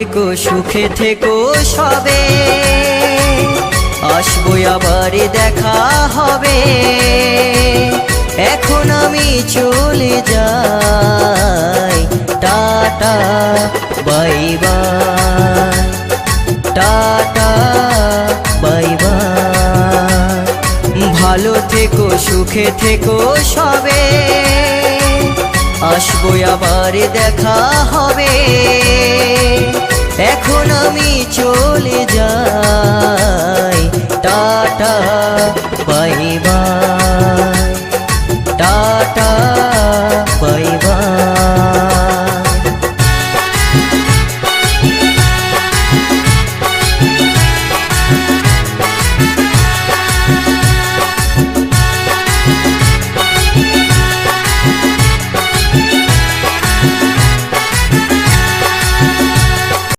থেকো সুখে থেকো সবে, আসবো আবার দেখা হবে। এখন আমি চলে যাই, tata bye bye, tata bye bye. ভালো থেকো সুখে থেকো সবে, আসবো আবার দেখা হবে। এখন আমি চলে